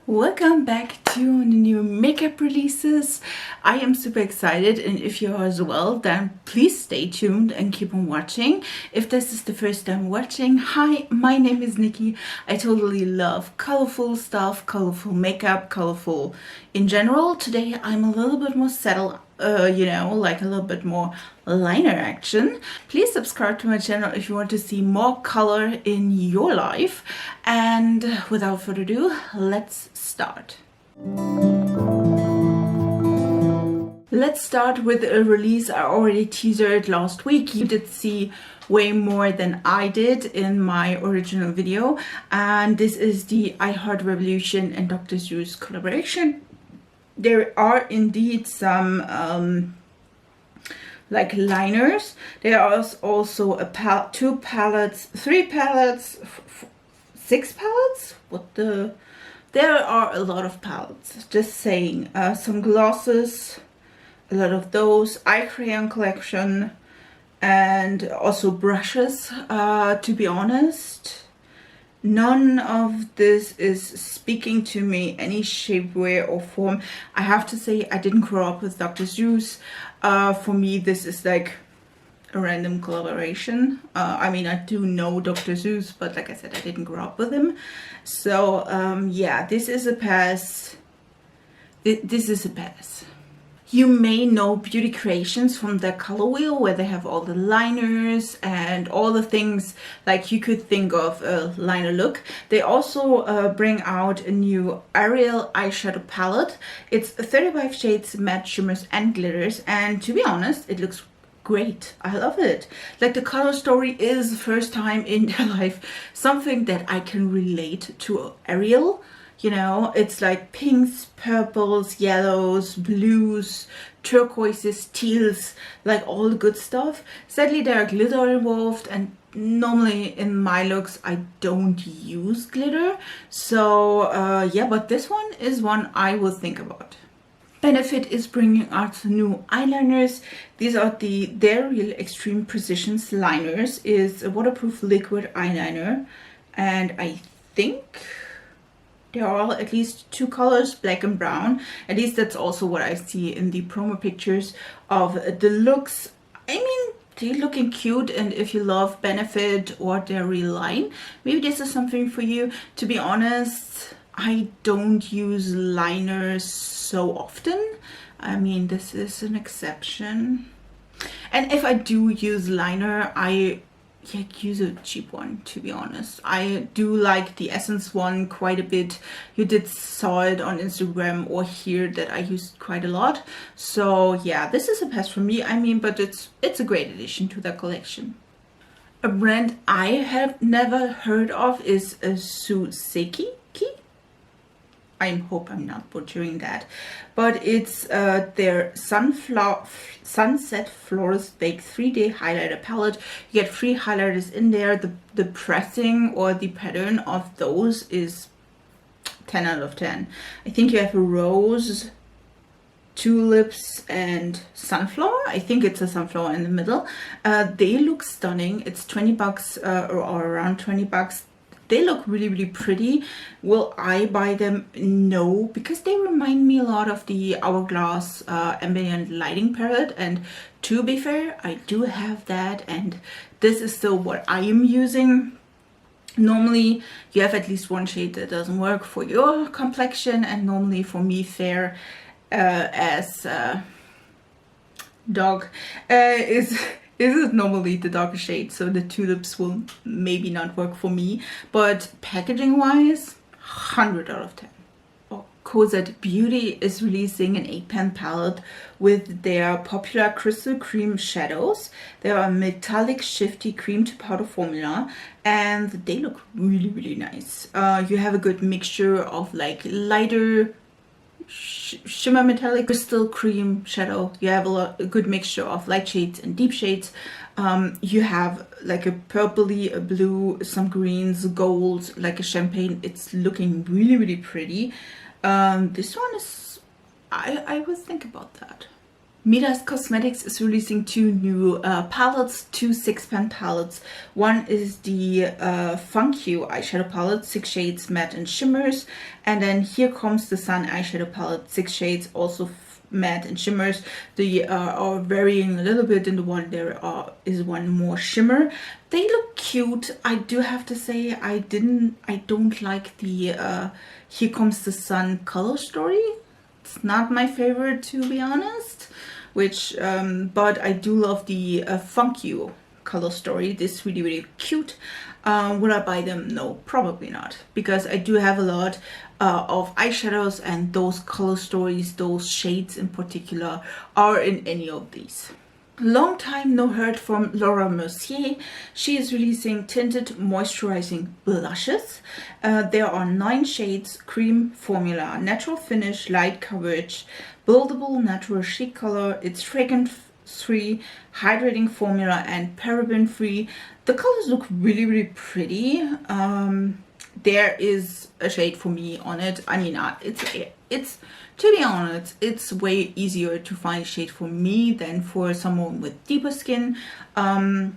Welcome back to new makeup releases. I am super excited, and if you are as well, then please stay tuned and keep on watching. If this is the first time watching, hi, my name is Nikki. I totally love colorful stuff, colorful makeup, colorful in general. Today I'm a little bit more settled, like a little bit more liner action. Please subscribe to my channel if you want to see more color in your life. And without further ado, let's start. Let's start with a release I already teasered last week. You did see way more than I did in my original video, and this is the I Heart Revolution and Dr. Seuss collaboration. There are indeed some like liners. There are also a two palettes, three palettes, six palettes. There are a lot of palettes. Just saying. Some glosses, a lot of those, eye crayon collection, and also brushes. To be honest, none of this is speaking to me any shape, way or form. I have to say I didn't grow up with Dr. Seuss. For me this is like a random collaboration. I mean, I do know Dr. Seuss, but like I said, I didn't grow up with him. So yeah, this is a pass. This is a pass. You may know Beauty Creations from their color wheel, where they have all the liners and all the things like you could think of a liner look. They also bring out a new Ariel eyeshadow palette. It's 35 shades, matte shimmers and glitters, and to be honest, it looks great. I love it. Like, the color story is the first time in their life something that I can relate to Ariel. You know, it's like pinks, purples, yellows, blues, turquoises, teals, like all the good stuff. Sadly, there are glitter involved, and normally in my looks I don't use glitter. So yeah, but this one is one I will think about. Benefit is bringing out new eyeliners. These are their Real Extreme Precisions liners. Is a waterproof liquid eyeliner, and I think there are at least two colors, black and brown. At least that's also what I see in the promo pictures of the looks. I mean, they're looking cute, and if you love Benefit or their real line, maybe this is something for you. To be honest, I don't use liners so often. I mean, this is an exception. And if I do use liner, I use a cheap one, to be honest. I do like the Essence one quite a bit. You did saw it on Instagram or here that I used quite a lot. So yeah, this is a pass for me. I mean, but it's a great addition to the collection. A brand I have never heard of is SOCIA. I hope I'm not butchering that, but it's their Sunset Florist Bake 3-Day Highlighter Palette. You get 3 highlighters in there. The pressing or the pattern of those is 10 out of 10. I think you have a rose, tulips, and sunflower. I think it's a sunflower in the middle. They look stunning. It's 20 bucks or around 20 bucks. They look really, really pretty. Will I buy them? No, because they remind me a lot of the Hourglass ambient lighting palette, and to be fair, I do have that, and this is still what I am using. Normally you have at least one shade that doesn't work for your complexion, and normally for me, fair as dog is normally the darker shade, so the tulips will maybe not work for me, but packaging wise, 100 out of 10. Kailavbeauty is releasing an 8-pan palette with their popular crystal cream shadows. They are a metallic shifty cream to powder formula, and they look really, really nice. You have a good mixture of like lighter shimmer metallic crystal cream shadow. You have a good mixture of light shades and deep shades. You have like a purpley, a blue, some greens, gold, like a champagne. It's looking really, really pretty. This one is, I would think about that. Midas Cosmetics is releasing two new palettes, two 6-pan palettes. One is the Funk You eyeshadow palette, 6 shades matte and shimmers. And then Here Comes the Sun eyeshadow palette, 6 shades, also matte and shimmers. They are varying a little bit. In the one there is one more shimmer. They look cute. I do have to say I don't like the Here Comes the Sun color story. It's not my favorite, to be honest. But I do love the Funk You color story. This is really, really cute. Would I buy them? No, probably not, because I do have a lot of eyeshadows, and those color stories, those shades in particular, are in any of these. Long time no heard from Laura Mercier. She is releasing tinted moisturizing blushes. There are 9 shades: cream formula, natural finish, light coverage, buildable natural chic color. It's fragrance free, hydrating formula, and paraben free. The colors look really, really pretty. There is a shade for me on it. I mean, it's to be honest, it's way easier to find a shade for me than for someone with deeper skin. She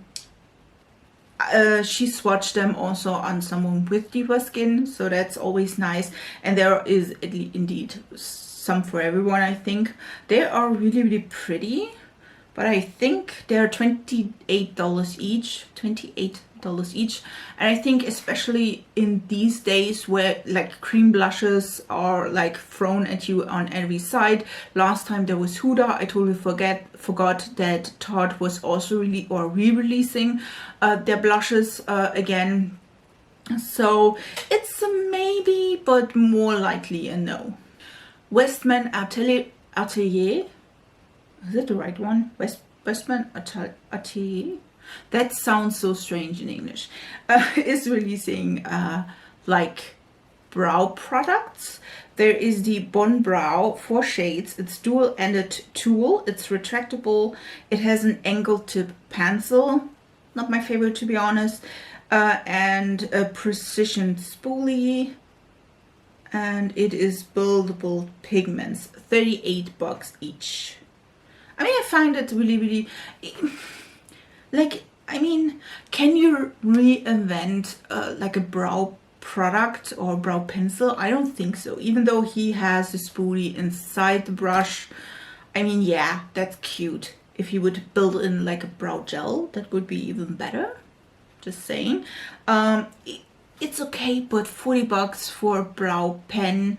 swatched them also on someone with deeper skin, so that's always nice. And there is indeed some for everyone, I think. They are really, really pretty, but I think they're $28 each. $28 each. And I think especially in these days where like cream blushes are like thrown at you on every side. Last time there was Huda. I totally forgot that Tart was also re-releasing their blushes again. So it's a maybe, but more likely a no. Westman Atelier. Is it the right one? Westman Atelier? That sounds so strange in English. Is releasing like brow products. There is the Bon Brow 4 shades. It's dual-ended tool. It's retractable. It has an angle tip pencil. Not my favorite, to be honest. And a precision spoolie. And it is buildable pigments. $38 each. I mean, I find it really, really... Like, I mean, can you reinvent like a brow product or brow pencil? I don't think so. Even though he has the spoolie inside the brush. I mean, yeah, that's cute. If you would build in like a brow gel, that would be even better. Just saying. It's okay, but $40 for a brow pen.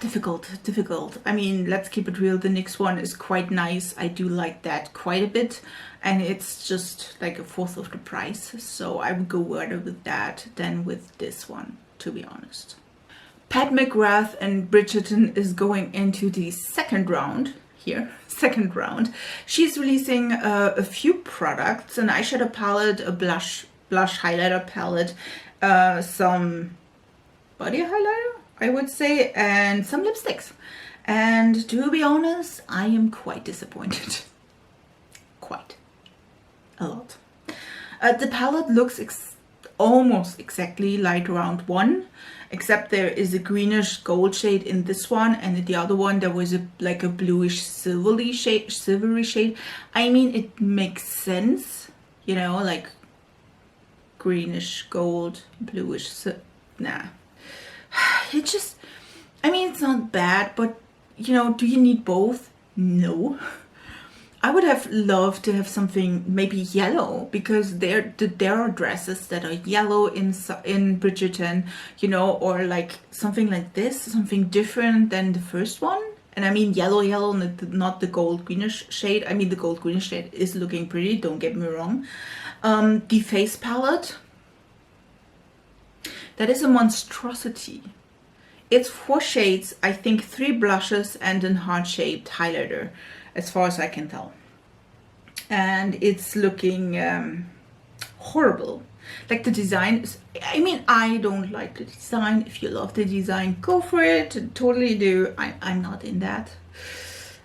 Difficult. I mean, let's keep it real. The NYX one is quite nice. I do like that quite a bit, and it's just like a fourth of the price. So I would go better with that than with this one, to be honest. Pat McGrath and Bridgerton is going into the second round here. Second round. She's releasing a few products: an eyeshadow palette, a blush highlighter palette, some body highlighter, I would say, and some lipsticks. And to be honest, I am quite disappointed. Quite a lot. The palette looks almost exactly like round 1, except there is a greenish gold shade in this one, and in the other one there was like a bluish silvery shade. I mean, it makes sense, you know, like greenish gold, bluish, nah. It just, I mean, it's not bad, but you know, do you need both? No. I would have loved to have something maybe yellow, because there are dresses that are yellow in Bridgerton, you know, or like something like this, something different than the first one. And I mean yellow, not the gold greenish shade. I mean, the gold greenish shade is looking pretty, don't get me wrong. The face palette, that is a monstrosity. It's 4 shades, I think 3 blushes and a heart-shaped highlighter, as far as I can tell. And it's looking horrible. Like, the design is, I mean, I don't like the design. If you love the design, go for it. Totally do. I'm not in that.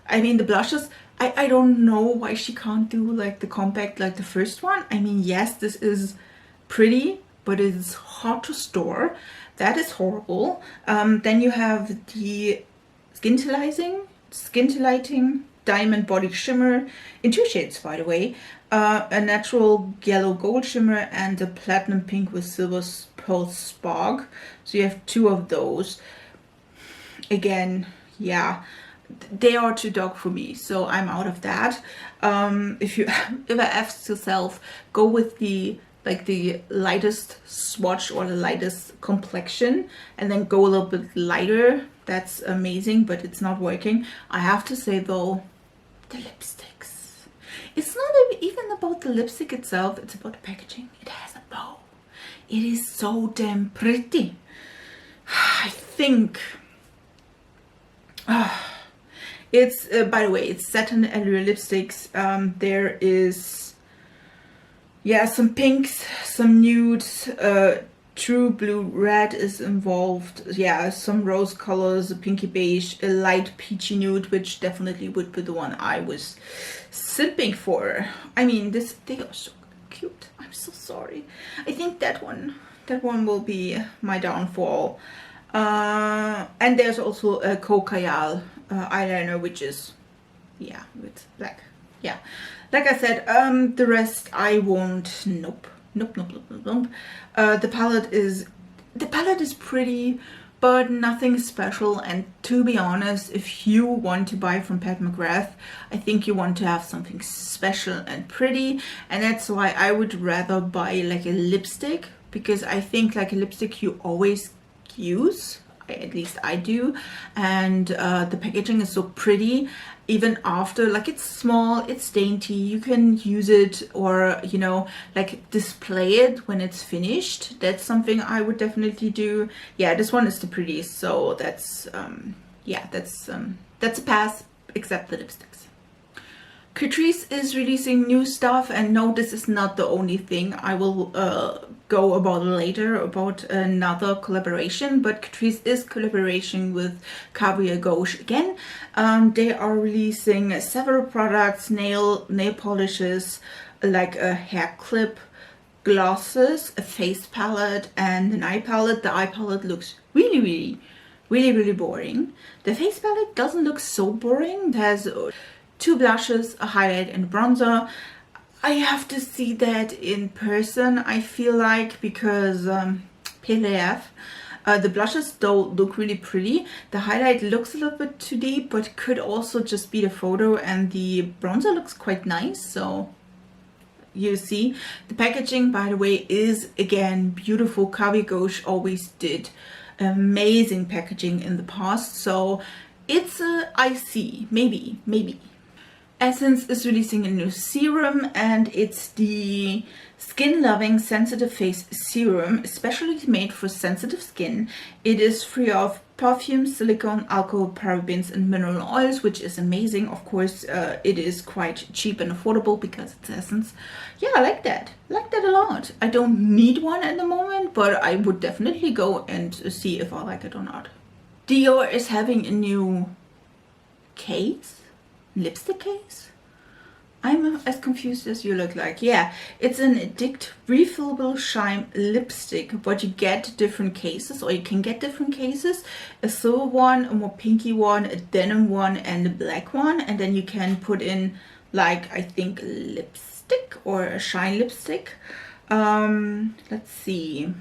I mean, the blushes, I don't know why she can't do like the compact like the first one. I mean, yes, this is pretty, but it's hard to store. That is horrible. Then you have the skintilizing Skin Lighting Diamond Body Shimmer in 2 shades, by the way. A natural yellow gold shimmer and a platinum pink with silver pearl spark. So you have 2 of those. Again, yeah, they are too dark for me, so I'm out of that. If I ask yourself, go with the lightest swatch or the lightest complexion, and then go a little bit lighter. That's amazing, but it's not working. I have to say though, the lipsticks. It's not even about the lipstick itself, it's about the packaging. It has a bow. It is so damn pretty. I think... it's, by the way, it's satin allure lipsticks. There is, yeah, some pinks, some nudes, true blue red is involved. Yeah, some rose colors, a pinky beige, a light peachy nude, which definitely would be the one I was simping for. I mean, they are so cute. I'm so sorry. I think that one will be my downfall. And there's also a Kaial eyeliner, which is, yeah, with black. Yeah, like I said, the rest I won't. Nope. The palette is pretty, but nothing special. And to be honest, if you want to buy from Pat McGrath, I think you want to have something special and pretty, and that's why I would rather buy like a lipstick, because I think like a lipstick you always use, at least I do, and the packaging is so pretty. Even after, like, it's small, it's dainty, you can use it, or, you know, like display it when it's finished. That's something I would definitely do. Yeah, this one is the prettiest, so that's yeah, that's a pass, except the lipsticks. Catrice is releasing new stuff, and no, this is not the only thing. I will go about later about another collaboration, but Catrice is collaboration with Caviar Gauche again. They are releasing several products, nail polishes, like a hair clip, glosses, a face palette, and an eye palette. The eye palette looks really boring. The face palette doesn't look so boring. There's 2 blushes, a highlight, and a bronzer. I have to see that in person, I feel like, because PLAF. The blushes though look really pretty. The highlight looks a little bit too deep, but could also just be the photo, and the bronzer looks quite nice, so you see. The packaging, by the way, is again beautiful. Caviar Gauche always did amazing packaging in the past, so it's I see, maybe. Essence is releasing a new serum, and it's the Skin Loving Sensitive Face Serum, especially made for sensitive skin. It is free of perfume, silicone, alcohol, parabens, and mineral oils, which is amazing. Of course, it is quite cheap and affordable because it's Essence. Yeah, I like that. Like that a lot. I don't need one at the moment, but I would definitely go and see if I like it or not. Dior is having a new case. Lipstick case? I'm as confused as you look like. Yeah, it's an Addict refillable shine lipstick, but you get different cases, or you can get different cases. A silver one, a more pinky one, a denim one, and a black one. And then you can put in, like, I think lipstick or a shine lipstick. Let's see.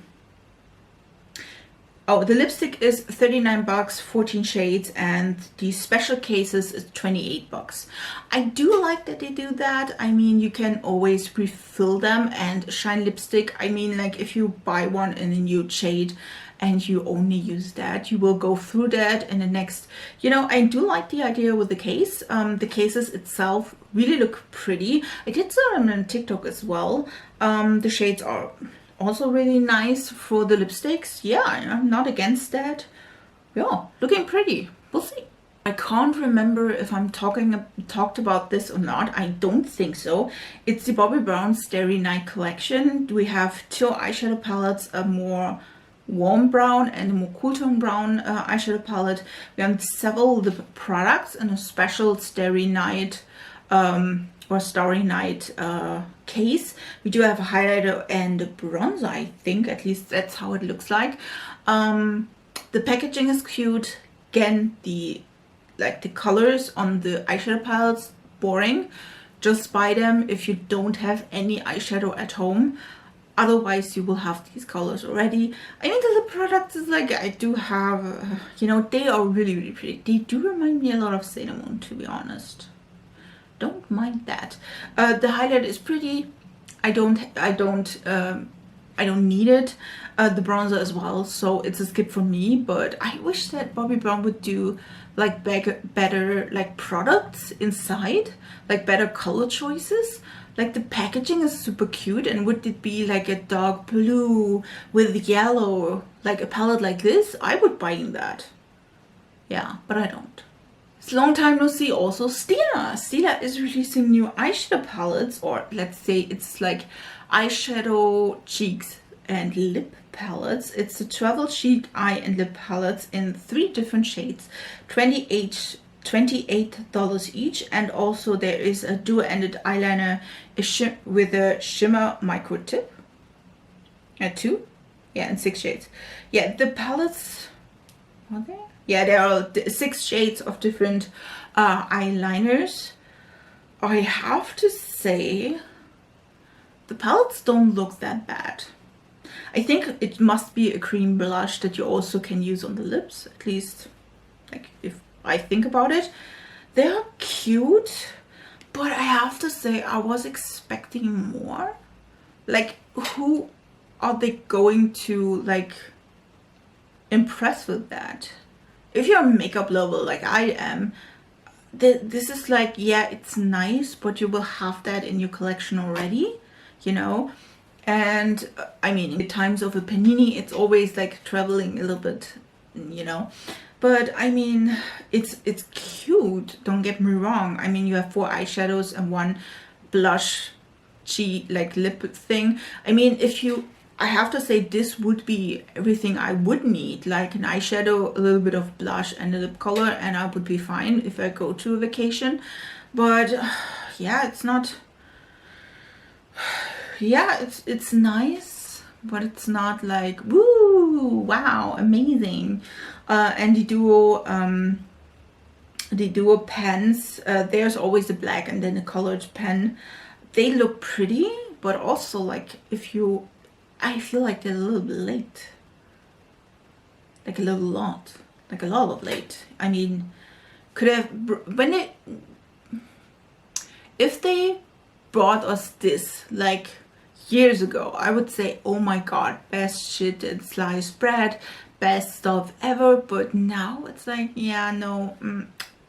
Oh, the lipstick is 39 bucks, 14 shades, and the special cases is 28 bucks. I do like that they do that. I mean, you can always refill them, and shine lipstick, I mean, like, if you buy one in a nude shade and you only use that, you will go through that in the next, you know. I do like the idea with the case. The cases itself really look pretty. I did saw them on TikTok as well. The shades are also really nice for the lipsticks. Yeah, I'm not against that. Yeah, looking pretty. We'll see. I can't remember if I'm talked about this or not. I don't think so. It's the Bobbi Brown Starry Night collection. We have 2 eyeshadow palettes, a more warm brown and a more cool tone brown eyeshadow palette. We have several lip products and a special Starry Night or Starry Night case. We do have a highlighter and a bronzer, I think. At least that's how it looks like. The packaging is cute. Again, the like the colors on the eyeshadow palettes boring, just buy them if you don't have any eyeshadow at home. Otherwise you will have these colors already. I mean, the lip products is like, I do have, you know, they are really pretty. They do remind me a lot of Cinnamon, to be honest. Don't mind that. The highlight is pretty. I don't need it. The bronzer as well, so it's a skip for me. But I wish that Bobbi Brown would do like better like products inside, like better color choices. Like the packaging is super cute, and would it be like a dark blue with yellow, like a palette like this, I would buy that. Yeah, but I don't. It's a long time no see. Also Stina. Stila is releasing new eyeshadow palettes, or let's say it's like eyeshadow, cheeks and lip palettes. It's a travel sheet eye and lip palettes in 3 different shades, $28 each. And also there is a dual-ended eyeliner with a shimmer micro tip at 2, yeah, and 6 shades. Yeah, the palettes, are there? Yeah, there are 6 shades of different eyeliners. I have to say the palettes don't look that bad. I think it must be a cream blush that you also can use on the lips, at least like if I think about it. They're cute, but I have to say I was expecting more. Like, who are they going to like impress with that? If you're a makeup lover like I am, this is like, yeah, it's nice, but you will have that in your collection already, you know. And I mean, in the times of a panini, it's always like traveling a little bit, you know. But I mean, it's cute, don't get me wrong. I mean, you have 4 eyeshadows and 1 blush cheek like lip thing. I mean, I have to say this would be everything I would need, like an eyeshadow, a little bit of blush and a lip color, and I would be fine if I go to a vacation. But yeah, it's not, yeah, it's nice, but it's not like woo, wow, amazing. And the duo pens, there's always a black and then a colored pen. They look pretty, but also like I feel like they're a little bit late, like a lot of late. I mean, could have, if they brought us this like years ago, I would say, oh my god, best shit in sliced bread, best stuff ever. But now it's like, yeah, no,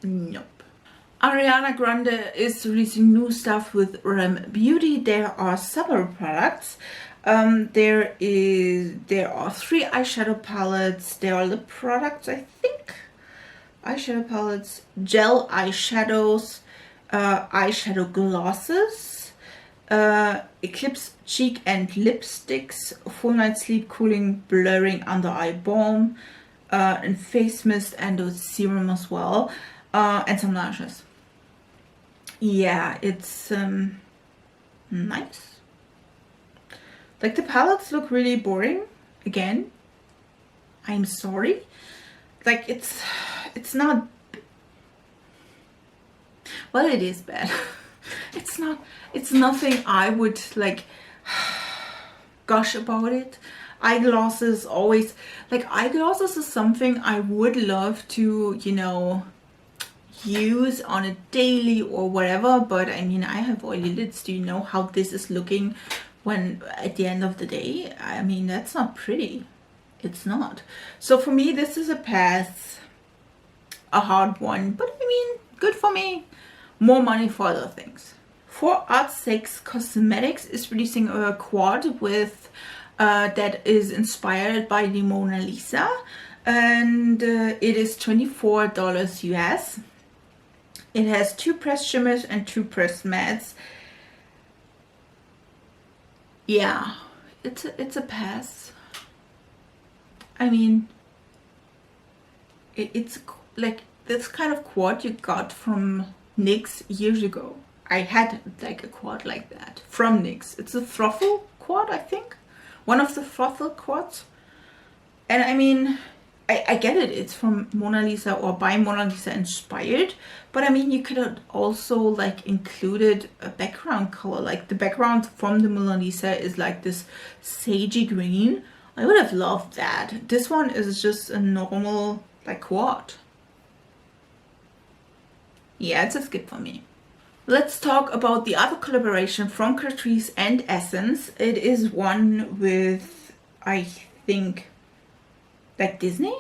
nope. Ariana Grande is releasing new stuff with R.E.M.Beauty. There are several products. There are 3 eyeshadow palettes. There are lip products, I think. Eyeshadow palettes, gel eyeshadows, eyeshadow glosses, Eclipse cheek and lipsticks, full night sleep cooling blurring under eye balm, and face mist and a serum as well, and some lashes. Yeah, it's nice. Like, the palettes look really boring. Again, I'm sorry. Like, it's not, well, it is bad. It's nothing I would like gush about it. Eyeglasses always, like, eyeglasses is something I would love to, you know, use on a daily or whatever, but I mean, I have oily lids. Do you know how this is looking when at the end of the day? I mean, that's not pretty. It's not. So for me, this is a pass, a hard one, but I mean, good for me. More money for other things. ForArtSakes Cosmetics is releasing a quad with that is inspired by the Mona Lisa, and it is $24 US. It has 2 pressed shimmers and 2 pressed mattes. Yeah, it's a pass. I mean, it's like this kind of quad you got from NYX years ago. I had like a quad like that from NYX. It's a Froffle quad, I think. One of the Froffle quads. And I mean, I get it, it's from Mona Lisa or by Mona Lisa inspired, but I mean, you could have also like included a background color. Like the background from the Mona Lisa is like this sagey green. I would have loved that. This one is just a normal, like what? Yeah, it's a skip for me. Let's talk about the other collaboration from Catrice and Essence. It is one with, I think, like Disney?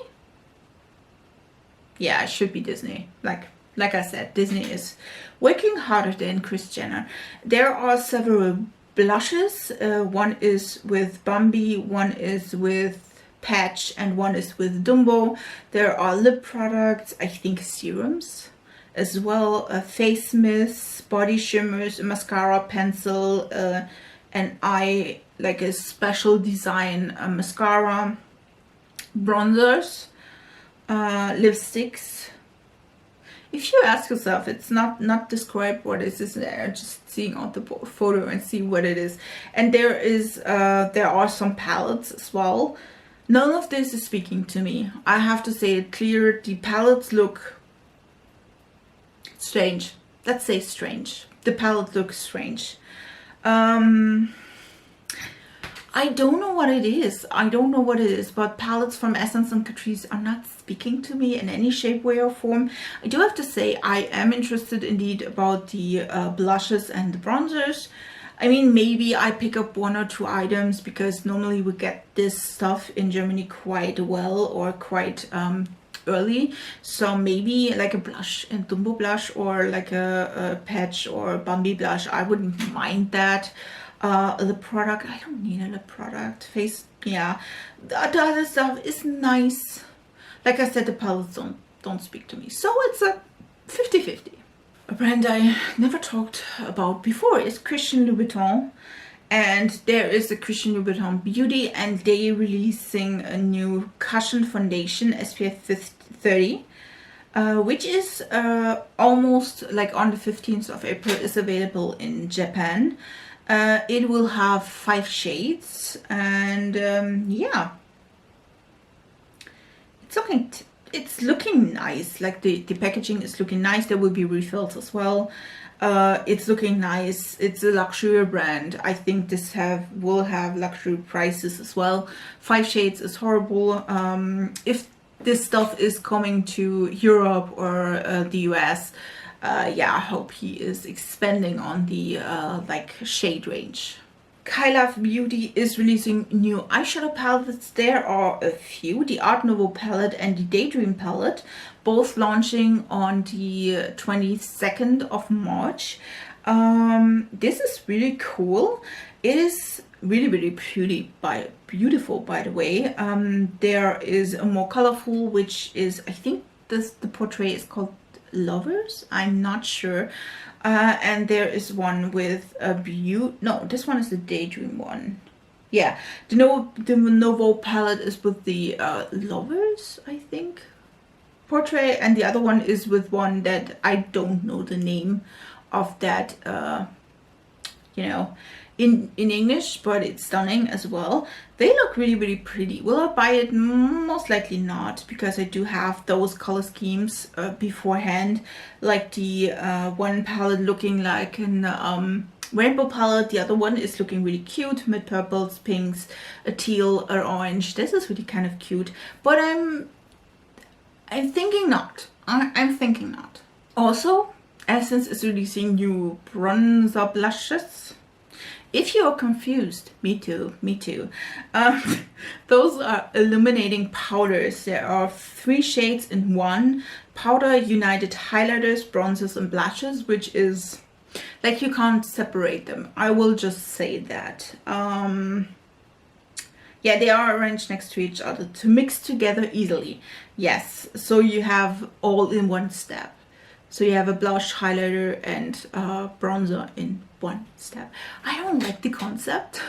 Yeah, it should be Disney. Like I said, Disney is working harder than Kris Jenner. There are several blushes. One is with Bambi, one is with Patch, and one is with Dumbo. There are lip products, I think serums as well, face mists, body shimmers, mascara, pencil, an eye, like a special design mascara, bronzers, lipsticks. If you ask yourself, it's not described what is this there, just seeing out the photo and see what it is. And there are some palettes as well. None of this is speaking to me. I have to say it clear. The palettes look strange. Let's say strange. The palette looks strange. I don't know what it is. I don't know what it is, but palettes from Essence and Catrice are not speaking to me in any shape, way, or form. I do have to say I am interested indeed about the blushes and the bronzers. I mean, maybe I pick up 1 or 2 items because normally we get this stuff in Germany quite well or quite early. So maybe like a blush and Dumbo blush or like a Patch or Bambi blush. I wouldn't mind that. The product, I don't need a lip product. Face, yeah. The other stuff is nice. Like I said, the palettes don't speak to me. So it's a 50-50. A brand I never talked about before is Christian Louboutin. And there is a Christian Louboutin Beauty, and they releasing a new cushion foundation SPF 30. Which is almost like on the 15th of April is available in Japan. It will have 5 shades, and yeah, it's looking nice. Like the packaging is looking nice. There will be refills as well. It's looking nice. It's a luxury brand. I think this will have luxury prices as well. 5 shades is horrible. If this stuff is coming to Europe or the US, yeah, I hope he is expanding on the like shade range. Kailavbeauty is releasing new eyeshadow palettes. There are a few, the Art Nouveau palette and the Daydream palette, both launching on the 22nd of March. This is really cool. It is really beautiful, by the way. There is a more colorful, which is, I think the portrait is called Lovers, I'm not sure. And there is one with a no, this one is the Daydream one. Yeah, the Nouveau palette is with the Lovers, I think, portrait, and the other one is with one that I don't know the name of that, you know, in English, but it's stunning as well. They look really pretty. Will I buy it? Most likely not, because I do have those color schemes beforehand, like the one palette looking like an rainbow palette. The other one is looking really cute, mid purples, pinks, a teal, or orange. This is really kind of cute, but I'm thinking not. I'm thinking not. Also, Essence is releasing new bronzer blushes. If you are confused, me too. Those are illuminating powders. There are 3 shades in one. Powder United highlighters, bronzers, and blushes, which is like you can't separate them. I will just say that. Yeah, they are arranged next to each other to mix together easily. Yes, so you have all in one step. So you have a blush, highlighter, and bronzer in one step. I don't like the concept.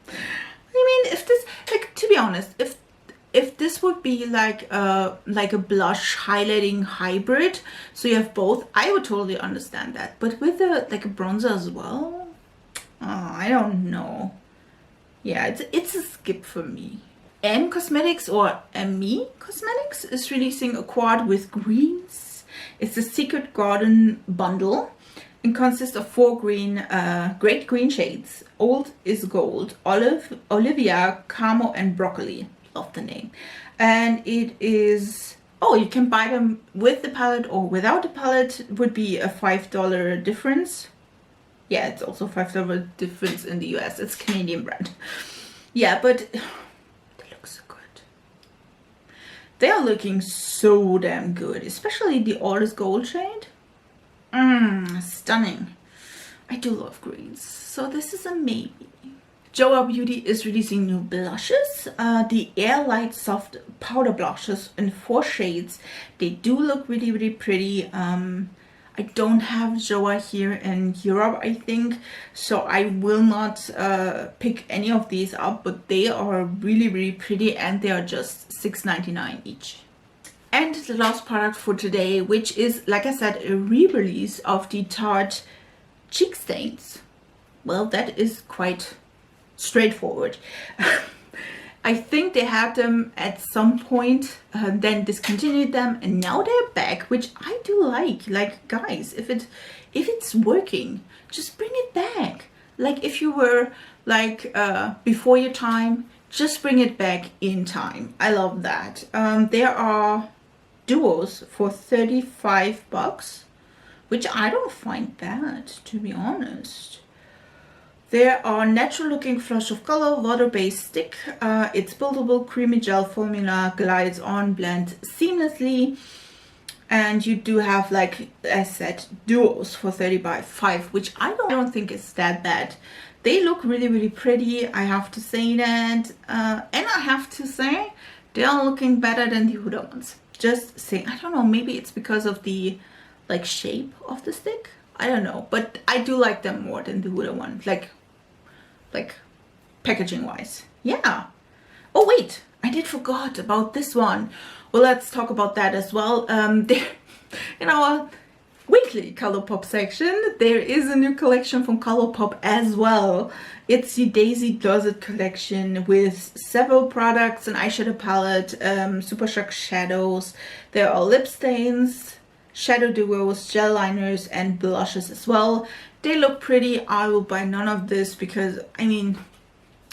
I mean, if this, like, to be honest, if this would be like a blush highlighting hybrid, so you have both, I would totally understand that. But with a bronzer as well, I don't know. Yeah, it's a skip for me. R.E.M. Cosmetics or R.E.M.Me Cosmetics is releasing a quad with greens. It's a Secret Garden bundle. It consists of 4 great green shades. Old is Gold, Olive, Olivia, Camo, and Broccoli. Love the name. And it is, oh, you can buy them with the palette or without the palette. It would be a $5 difference. Yeah, it's also $5 difference in the US. It's Canadian brand. Yeah, but they look so good. They are looking so damn good, especially the All is Gold shade. Stunning. I do love greens, so this is a maybe. R.E.M.Beauty is releasing new blushes. The Air Light Soft Powder Blushes in 4 shades. They do look really, really pretty. I don't have Joa here in Europe, I think, so I will not pick any of these up, but they are really, really pretty, and they are just $6.99 each. And the last product for today, which is, like I said, a re-release of the Tart cheek stains. Well, that is quite straightforward. I think they had them at some point, then discontinued them, and now they're back, which I do like. Like, guys, if it's working, just bring it back. Like, if you were like before your time, just bring it back in time. I love that. There are duos for $35, which I don't find bad, to be honest. There are natural looking flush of color, water-based stick. It's buildable, creamy gel formula, glides on, blend seamlessly. And you do have, like I said, duos for $35, which I don't think is that bad. They look really, really pretty, I have to say that. And I have to say, they are looking better than the Huda ones. Just saying, I don't know, maybe it's because of the like shape of the stick. I don't know, but I do like them more than the Huda one, like packaging wise. Yeah. Oh wait, I did forgot about this one. Well, let's talk about that as well. There, in our weekly ColourPop section, there is a new collection from ColourPop as well. It's the Daisy Does It collection with several products, an eyeshadow palette, Super Shock shadows. There are lip stains, shadow duos, gel liners, and blushes as well. They look pretty. I will buy none of this because, I mean,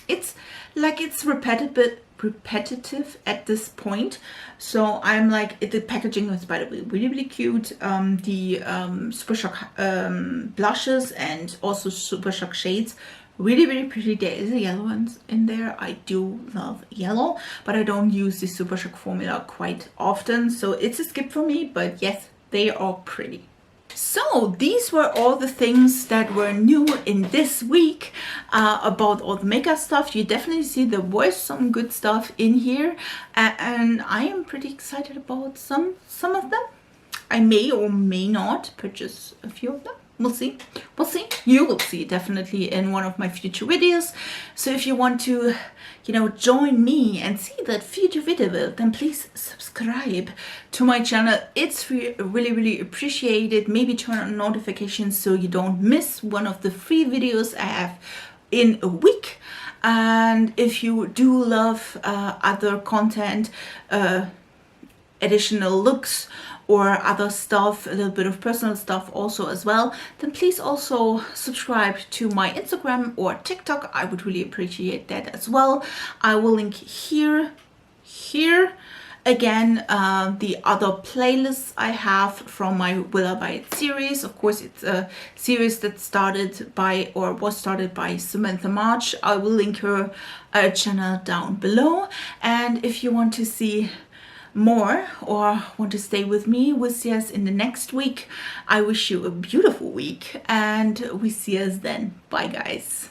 it's like it's repetitive at this point. So I'm like, the packaging is, by the way, really, really cute. The Super Shock blushes and also Super Shock shades, really, really pretty. There is a yellow ones in there. I do love yellow, but I don't use the Super Shock formula quite often, so it's a skip for me, but yes, they are pretty. So these were all the things that were new in this week about all the makeup stuff. You definitely see there was some good stuff in here, and I am pretty excited about some of them. I may or may not purchase a few of them. We'll see. We'll see. You will see definitely in one of my future videos. So if you want to, you know, join me and see that future video, then please subscribe to my channel. It's really, really appreciated. Maybe turn on notifications so you don't miss one of the free videos I have in a week. And if you do love other content, additional looks or other stuff, a little bit of personal stuff also as well, then please also subscribe to my Instagram or TikTok. I would really appreciate that as well. I will link here. Again, the other playlists I have from my Will I Buy It series. Of course, it's a series that started by, or was started by, Samantha Marchs. I will link her channel down below. And if you want to see more or want to stay with me, we'll see us in the next week. I wish you a beautiful week and we see us then. Bye guys.